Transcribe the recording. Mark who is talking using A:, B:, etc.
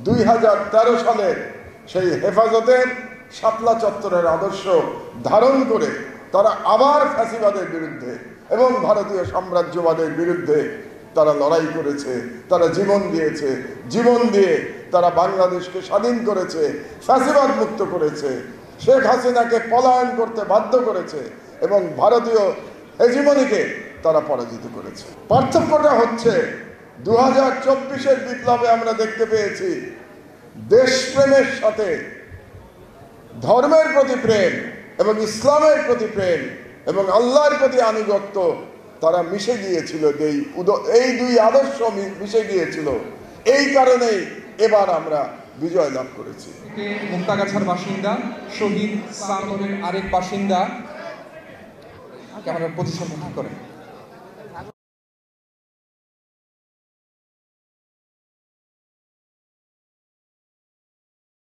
A: 2013 সালের সেই হেফাজতের শাপলা চত্বরের আদর্শ ধারণ করে তারা আবার ফ্যাসিবাদের বিরুদ্ধে এবং ভারতীয় সাম্রাজ্যবাদের বিরুদ্ধে তারা লড়াই করেছে, তারা জীবন দিয়েছে। জীবন দিয়ে তারা বাংলাদেশকে স্বাধীন করেছে, ফ্যাসিবাদ মুক্ত করেছে, শেখ হাসিনাকে পলায়ন করতে বাধ্য করেছে এবং ভারতীয় হেজিমনিকে তারা পরাজিত করেছে। পার্থক্যটা হচ্ছে 2024-এর বিপ্লবে আমরা দেখতে পেয়েছি দেশপ্রেমের সাথে ধর্মের প্রতি প্রেম এবং ইসলামের প্রতি প্রেম এবং আল্লাহর প্রতি আনুগত্য তারা মিশে গিয়েছিল। এই দুই আদর্শ মিশে গিয়েছিল। এই কারণেই এবার আমরা বিজয় লাভ করেছি।
B: মুক্তাগাছার বাসিন্দা শহীদ সামনের আরেক বাসিন্দা ক্যামেরার প্রতিসম্পাদন করেন।